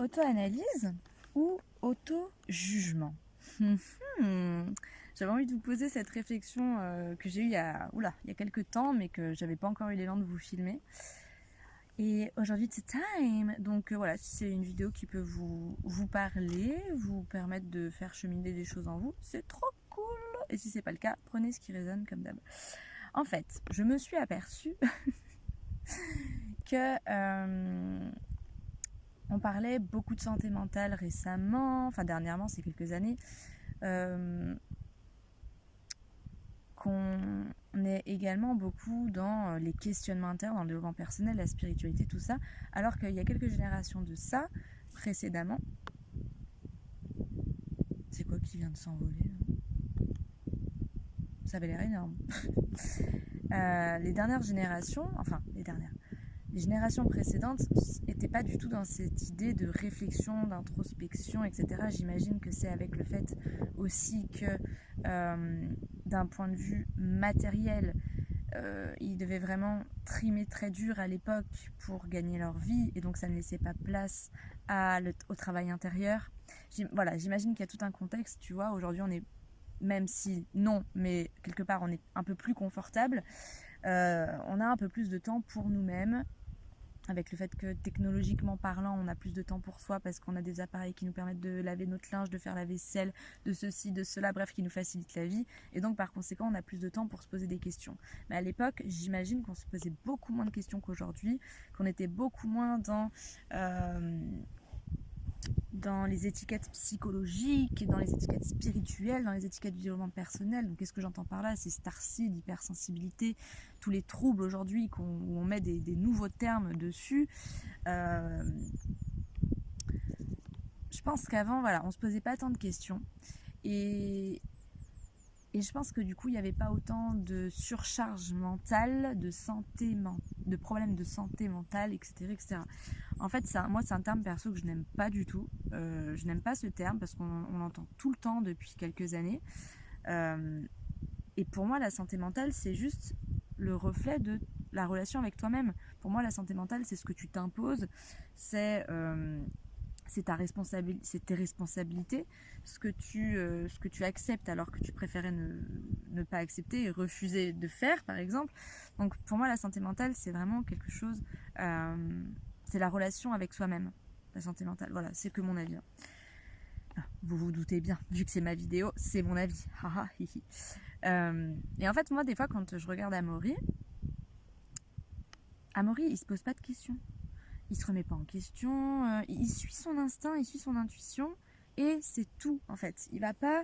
Auto-analyse ou auto-jugement? J'avais envie de vous poser cette réflexion que j'ai eue il y a quelques temps, mais que j'avais pas encore eu l'élan de vous filmer. Et aujourd'hui, c'est time. Donc voilà, si c'est une vidéo qui peut vous parler, vous permettre de faire cheminer des choses en vous, c'est trop cool. Et si c'est pas le cas, prenez ce qui résonne comme d'hab. En fait, je me suis aperçue que on parlait beaucoup de santé mentale récemment, enfin dernièrement, c'est quelques années, qu'on est également beaucoup dans les questionnements internes, dans le développement personnel, la spiritualité, tout ça, alors qu'il y a quelques générations de ça, précédemment. C'est quoi qui vient de s'envoler là? Ça avait l'air énorme. Les dernières générations, les générations précédentes n'étaient pas du tout dans cette idée de réflexion, d'introspection, etc. J'imagine que c'est avec le fait aussi que d'un point de vue matériel, ils devaient vraiment trimer très dur à l'époque pour gagner leur vie, et donc ça ne laissait pas place au travail intérieur. J'imagine qu'il y a tout un contexte, tu vois. Aujourd'hui, on est, même si non, mais quelque part on est un peu plus confortable, on a un peu plus de temps pour nous-mêmes, avec le fait que technologiquement parlant, on a plus de temps pour soi parce qu'on a des appareils qui nous permettent de laver notre linge, de faire la vaisselle, de ceci, de cela, bref, qui nous facilitent la vie. Et donc, par conséquent, on a plus de temps pour se poser des questions. Mais à l'époque, j'imagine qu'on se posait beaucoup moins de questions qu'aujourd'hui, qu'on était beaucoup moins dans les étiquettes psychologiques, dans les étiquettes spirituelles, dans les étiquettes du développement personnel. Donc qu'est-ce que j'entends par là? C'est starseed, hypersensibilité, tous les troubles aujourd'hui où on met des nouveaux termes dessus. Je pense qu'avant, voilà, on se posait pas tant de questions. Et je pense que du coup, il n'y avait pas autant de surcharge mentale, de problèmes de santé mentale, etc. etc. En fait, moi, c'est un terme perso que je n'aime pas du tout. Je n'aime pas ce terme parce qu'on l'entend tout le temps depuis quelques années. Et pour moi, la santé mentale, c'est juste le reflet de la relation avec toi-même. Pour moi, la santé mentale, c'est ce que tu t'imposes, c'est tes responsabilités, ce que tu acceptes alors que tu préférais ne pas accepter et refuser de faire, par exemple. Donc pour moi, la santé mentale, c'est vraiment quelque chose, c'est la relation avec soi-même, la santé mentale. Voilà, c'est que mon avis. Vous vous doutez bien, vu que c'est ma vidéo, c'est mon avis. Et en fait, moi, des fois, quand je regarde Amaury, il se pose pas de questions. Il se remet pas en question, il suit son instinct, il suit son intuition, et c'est tout en fait. Il va pas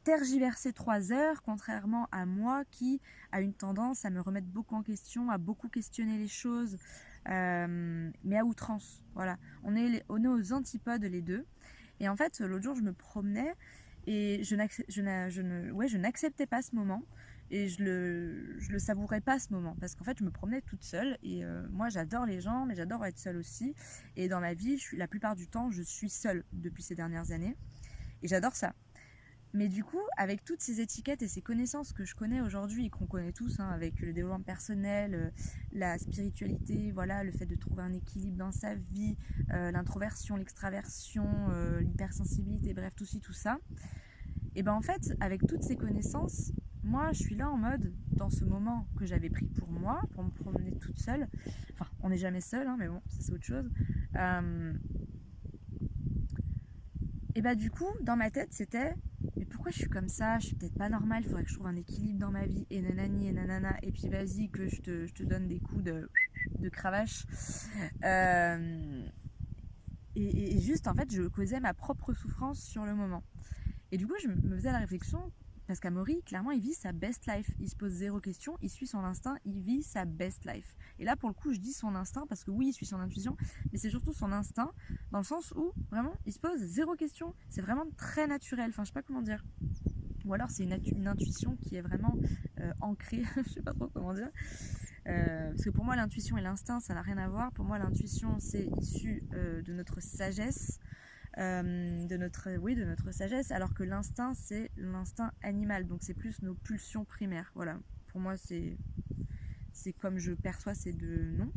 tergiverser 3 heures, contrairement à moi qui a une tendance à me remettre beaucoup en question, à beaucoup questionner les choses, mais à outrance. Voilà, on est aux antipodes les deux. Et en fait, l'autre jour, je me promenais et je n'acceptais pas ce moment. Et je le savourais pas ce moment, parce qu'en fait je me promenais toute seule, et moi j'adore les gens, mais j'adore être seule aussi, et dans ma vie la plupart du temps je suis seule depuis ces dernières années, et j'adore ça. Mais du coup, avec toutes ces étiquettes et ces connaissances que je connais aujourd'hui et qu'on connaît tous, hein, avec le développement personnel, la spiritualité, voilà, le fait de trouver un équilibre dans sa vie, l'introversion, l'extraversion, l'hypersensibilité, bref, tout ci, tout ça, et ben en fait, avec toutes ces connaissances, moi, je suis là en mode, dans ce moment que j'avais pris pour moi, pour me promener toute seule. Enfin, on n'est jamais seul, hein, mais bon, ça c'est autre chose. Et bah du coup, dans ma tête, c'était, mais pourquoi je suis comme ça? Je suis peut-être pas normale, il faudrait que je trouve un équilibre dans ma vie, et nanani, et nanana, et puis vas-y, que je te donne des coups de cravache. Et juste, en fait, je causais ma propre souffrance sur le moment. Et du coup, je me faisais la réflexion, parce qu'Amaury, clairement, il vit sa best life. Il se pose zéro question, il suit son instinct, il vit sa best life. Et là, pour le coup, je dis son instinct, parce que oui, il suit son intuition, mais c'est surtout son instinct, dans le sens où, vraiment, il se pose zéro question. C'est vraiment très naturel, enfin, je sais pas comment dire. Ou alors, c'est une intuition qui est vraiment ancrée, je sais pas trop comment dire. Parce que pour moi, l'intuition et l'instinct, ça n'a rien à voir. Pour moi, l'intuition, c'est issu de notre sagesse, de notre sagesse, alors que l'instinct, c'est l'instinct animal, donc c'est plus nos pulsions primaires. Voilà, pour moi, c'est comme je perçois ces deux noms,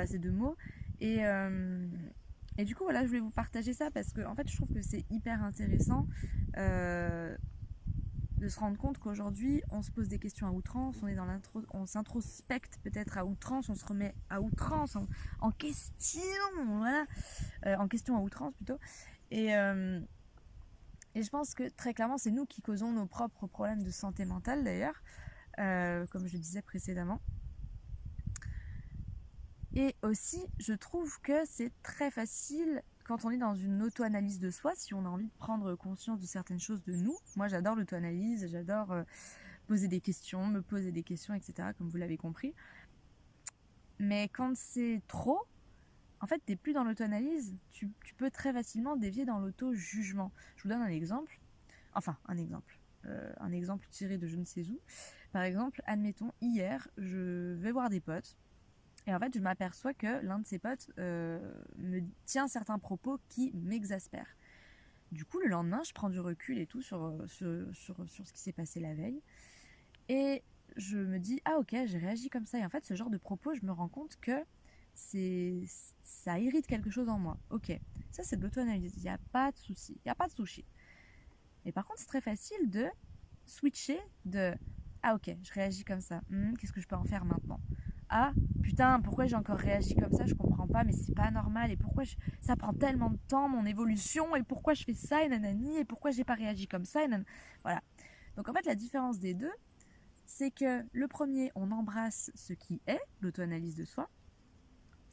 ces deux mots. Et Et du coup, voilà, je voulais vous partager ça parce que, en fait, je trouve que c'est hyper intéressant de se rendre compte qu'aujourd'hui, on se pose des questions à outrance, on s'introspecte peut-être à outrance, on se remet à outrance, en question, voilà, en question à outrance plutôt. Et je pense que très clairement, c'est nous qui causons nos propres problèmes de santé mentale d'ailleurs, comme je le disais précédemment. Et aussi, je trouve que c'est très facile quand on est dans une auto-analyse de soi, si on a envie de prendre conscience de certaines choses de nous. Moi, j'adore l'auto-analyse, j'adore poser des questions, me poser des questions, etc., comme vous l'avez compris. Mais quand c'est trop, en fait, t'es plus dans l'auto-analyse, tu peux très facilement dévier dans l'auto-jugement. Je vous donne un exemple. Enfin, un exemple tiré de je ne sais où. Par exemple, admettons, hier, je vais voir des potes. Et en fait, je m'aperçois que l'un de ses potes me tient certains propos qui m'exaspèrent. Du coup, le lendemain, je prends du recul et tout sur ce qui s'est passé la veille. Et je me dis, ah ok, j'ai réagi comme ça. Et en fait, ce genre de propos, je me rends compte que ça irrite quelque chose en moi. Ok, ça c'est de l'auto-analyse, il n'y a pas de souci, il n'y a pas de sushi. Mais par contre, c'est très facile de switcher de, ah ok, je réagis comme ça, qu'est-ce que je peux en faire maintenant? Ah putain, pourquoi j'ai encore réagi comme ça, je comprends pas, mais c'est pas normal, et pourquoi ça prend tellement de temps mon évolution, et pourquoi je fais ça, et nanani, et pourquoi j'ai pas réagi comme ça, et voilà. Donc en fait, la différence des deux, c'est que le premier, on embrasse ce qui est, l'auto-analyse de soi,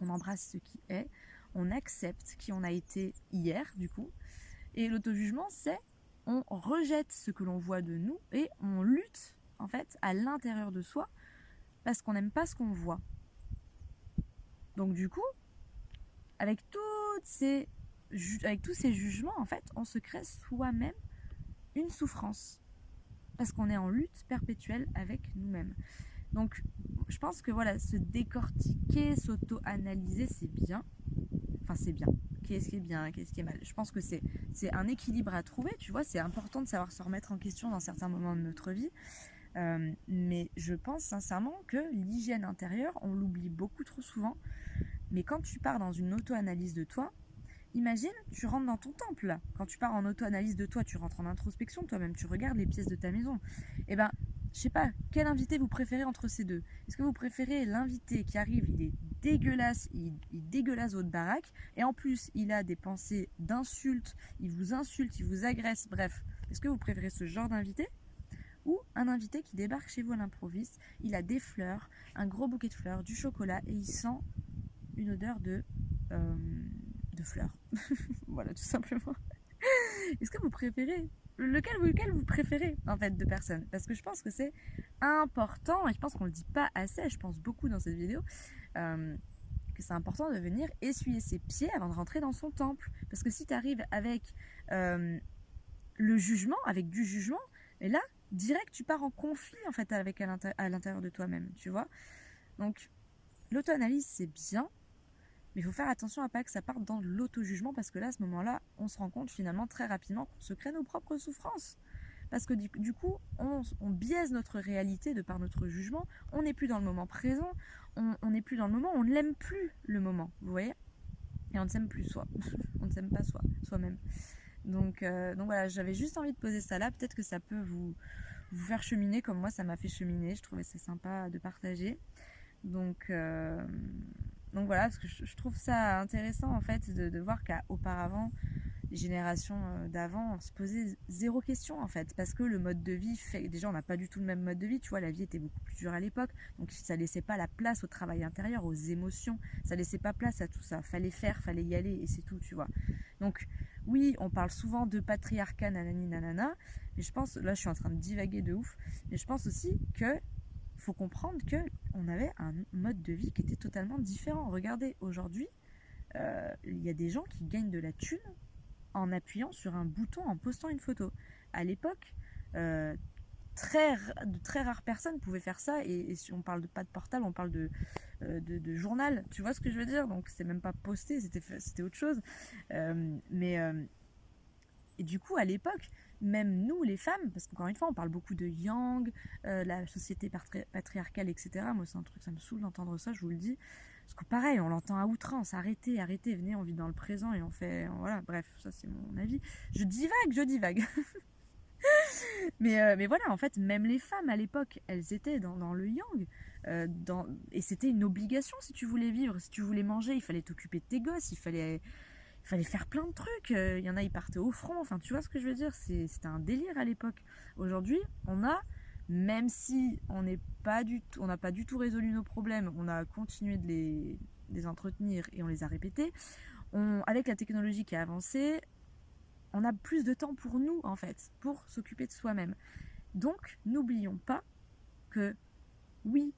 on embrasse ce qui est, on accepte qui on a été hier, du coup, et l'auto-jugement, c'est on rejette ce que l'on voit de nous et on lutte, en fait, à l'intérieur de soi parce qu'on n'aime pas ce qu'on voit. Donc du coup, avec tous ces jugements, en fait, on se crée soi-même une souffrance parce qu'on est en lutte perpétuelle avec nous-mêmes. Donc, je pense que voilà, se décortiquer, s'auto-analyser, c'est bien. Enfin, c'est bien. Qu'est-ce qui est bien, qu'est-ce qui est mal? Je pense que c'est un équilibre à trouver, tu vois. C'est important de savoir se remettre en question dans certains moments de notre vie. Mais je pense sincèrement que l'hygiène intérieure, on l'oublie beaucoup trop souvent. Mais quand tu pars dans une auto-analyse de toi, imagine, tu rentres dans ton temple là. Quand tu pars en auto-analyse de toi, tu rentres en introspection de toi-même, tu regardes les pièces de ta maison. Et ben, je sais pas, quel invité vous préférez entre ces deux? Est-ce que vous préférez l'invité qui arrive, il est dégueulasse, il dégueulasse votre baraque, et en plus, il a des pensées d'insultes, il vous agresse, bref. Est-ce que vous préférez ce genre d'invité? Ou un invité qui débarque chez vous à l'improviste, il a des fleurs, un gros bouquet de fleurs, du chocolat, et il sent une odeur de fleurs. Voilà, tout simplement. Est-ce que vous préférez lequel vous préférez en fait de personnes? Parce que je pense que c'est important et je pense qu'on le dit pas assez. Je pense beaucoup dans cette vidéo que c'est important de venir essuyer ses pieds avant de rentrer dans son temple. Parce que si tu arrives avec le jugement, avec du jugement, et là direct tu pars en conflit en fait avec à l'intérieur de toi-même, tu vois. Donc l'auto-analyse c'est bien. Mais il faut faire attention à pas que ça parte dans l'auto-jugement parce que là, à ce moment-là, on se rend compte finalement très rapidement qu'on se crée nos propres souffrances. Parce que du coup, on biaise notre réalité de par notre jugement. On n'est plus dans le moment présent. On n'est plus dans le moment. On ne l'aime plus le moment. Vous voyez? Et on ne s'aime plus soi. On ne s'aime pas soi-même. Donc voilà, j'avais juste envie de poser ça là. Peut-être que ça peut vous faire cheminer comme moi, ça m'a fait cheminer. Je trouvais ça sympa de partager. Donc voilà, parce que je trouve ça intéressant en fait de voir qu'auparavant, les générations d'avant se posaient zéro question en fait, parce que le mode de vie fait déjà on n'a pas du tout le même mode de vie, tu vois, la vie était beaucoup plus dure à l'époque, donc ça laissait pas la place au travail intérieur, aux émotions, ça laissait pas place à tout ça, fallait faire, fallait y aller et c'est tout, tu vois. Donc oui, on parle souvent de patriarcat nanani nanana, mais je pense, là je suis en train de divaguer de ouf, mais je pense aussi que faut comprendre que on avait un mode de vie qui était totalement différent. Regardez, aujourd'hui, il y a des gens qui gagnent de la thune en appuyant sur un bouton, en postant une photo. À l'époque, de très rares personnes pouvaient faire ça, et si on parle pas de portable, on parle de journal, tu vois ce que je veux dire? Donc c'est même pas posté, c'était autre chose. Et du coup, à l'époque, même nous, les femmes, parce qu'encore une fois, on parle beaucoup de yang, la société patriarcale, etc. Moi, c'est un truc, ça me saoule d'entendre ça, je vous le dis. Parce que pareil, on l'entend à outrance, arrêtez, arrêtez, venez, on vit dans le présent et on fait... Voilà, bref, ça c'est mon avis. Je divague. Mais voilà, en fait, même les femmes à l'époque, elles étaient dans le yang. Et c'était une obligation si tu voulais vivre, si tu voulais manger, il fallait t'occuper de tes gosses, il fallait faire plein de trucs. Il y en a, ils partaient au front, enfin, tu vois ce que je veux dire, c'était un délire à l'époque. Aujourd'hui, même si on n'a pas du tout résolu nos problèmes, on a continué de les entretenir et on les a répétés, avec la technologie qui a avancé, on a plus de temps pour nous, en fait, pour s'occuper de soi-même. Donc, n'oublions pas que, oui,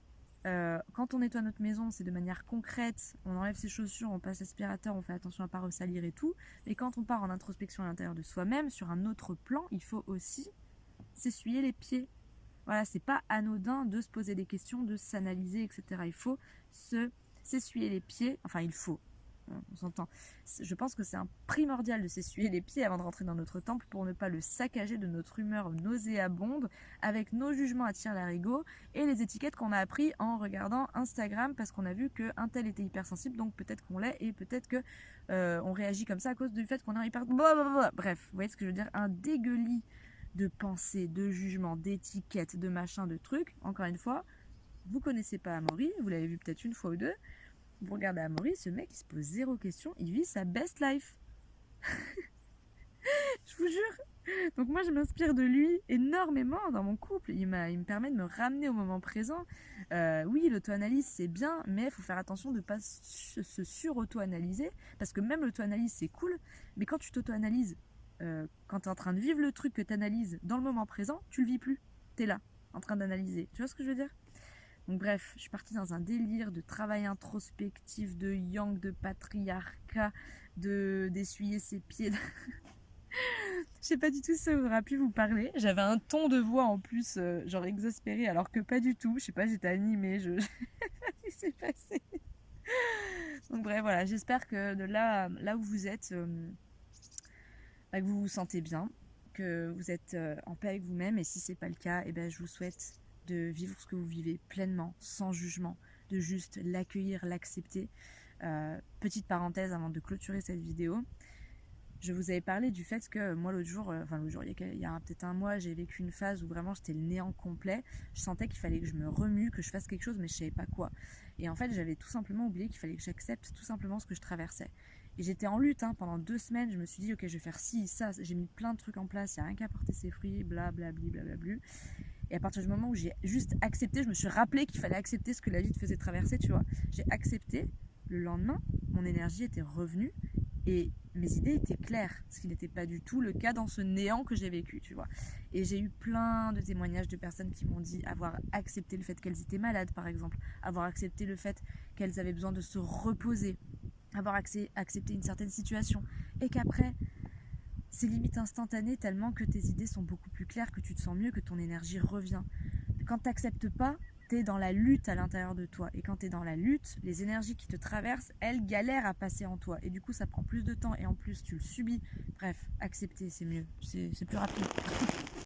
quand on nettoie notre maison, c'est de manière concrète, on enlève ses chaussures, on passe l'aspirateur, on fait attention à ne pas ressalir et tout. Mais quand on part en introspection à l'intérieur de soi-même, sur un autre plan, il faut aussi s'essuyer les pieds. Voilà, c'est pas anodin de se poser des questions, de s'analyser, etc. Il faut s'essuyer les pieds, enfin il faut, on s'entend. Je pense que c'est un primordial de s'essuyer les pieds avant de rentrer dans notre temple pour ne pas le saccager de notre humeur nauséabonde avec nos jugements à tire-larigot et les étiquettes qu'on a appris en regardant Instagram parce qu'on a vu qu'un tel était hypersensible, donc peut-être qu'on l'est et peut-être que on réagit comme ça à cause du fait qu'on est hyper... Bref, vous voyez ce que je veux dire, un dégueulis de pensées, de jugements, d'étiquettes, de machins, de trucs. Encore une fois, vous connaissez pas Amaury, vous l'avez vu peut-être une fois ou deux. Vous regardez Amaury, ce mec il se pose zéro question, il vit sa best life. Je vous jure. Donc moi je m'inspire de lui énormément dans mon couple. Il me permet de me ramener au moment présent. Oui, l'auto-analyse c'est bien, mais il faut faire attention de ne pas se sur-auto-analyser. Parce que même l'auto-analyse c'est cool, mais quand tu t'auto-analyses, quand tu es en train de vivre le truc que tu analyses dans le moment présent, tu le vis plus. Tu es là, en train d'analyser. Tu vois ce que je veux dire ? Donc bref, je suis partie dans un délire de travail introspectif, de yang, de patriarcat, d'essuyer ses pieds. Je sais pas du tout si ça aura pu vous parler. J'avais un ton de voix en plus, genre exaspéré, alors que pas du tout. Je sais pas, j'étais animée, je sais pas ce qui s'est passé. Donc bref, voilà, j'espère que de là où vous êtes, que vous vous sentez bien, que vous êtes en paix avec vous-même. Et si c'est pas le cas, eh ben, je vous souhaite de vivre ce que vous vivez pleinement, sans jugement, de juste l'accueillir, l'accepter. Petite parenthèse avant de clôturer cette vidéo. Je vous avais parlé du fait que moi l'autre jour, il y a peut-être un mois, j'ai vécu une phase où vraiment j'étais le néant complet. Je sentais qu'il fallait que je me remue, que je fasse quelque chose, mais je savais pas quoi. Et en fait, j'avais tout simplement oublié qu'il fallait que j'accepte tout simplement ce que je traversais. Et j'étais en lutte pendant 2 semaines. Je me suis dit, ok, je vais faire ci, ça. J'ai mis plein de trucs en place, il n'y a rien qu'à porter ses fruits, blablabli, blablablu. Et à partir du moment où j'ai juste accepté, je me suis rappelé qu'il fallait accepter ce que la vie te faisait traverser, tu vois. J'ai accepté. Le lendemain, mon énergie était revenue et mes idées étaient claires, ce qui n'était pas du tout le cas dans ce néant que j'ai vécu, tu vois. Et j'ai eu plein de témoignages de personnes qui m'ont dit avoir accepté le fait qu'elles étaient malades, par exemple, avoir accepté le fait qu'elles avaient besoin de se reposer, avoir accepté une certaine situation, et qu'après, c'est limite instantané tellement que tes idées sont beaucoup plus claires, que tu te sens mieux, que ton énergie revient. Quand tu n'acceptes pas, tu es dans la lutte à l'intérieur de toi. Et quand tu es dans la lutte, les énergies qui te traversent, elles galèrent à passer en toi. Et du coup, ça prend plus de temps et en plus, tu le subis. Bref, accepter, c'est mieux. C'est plus rapide.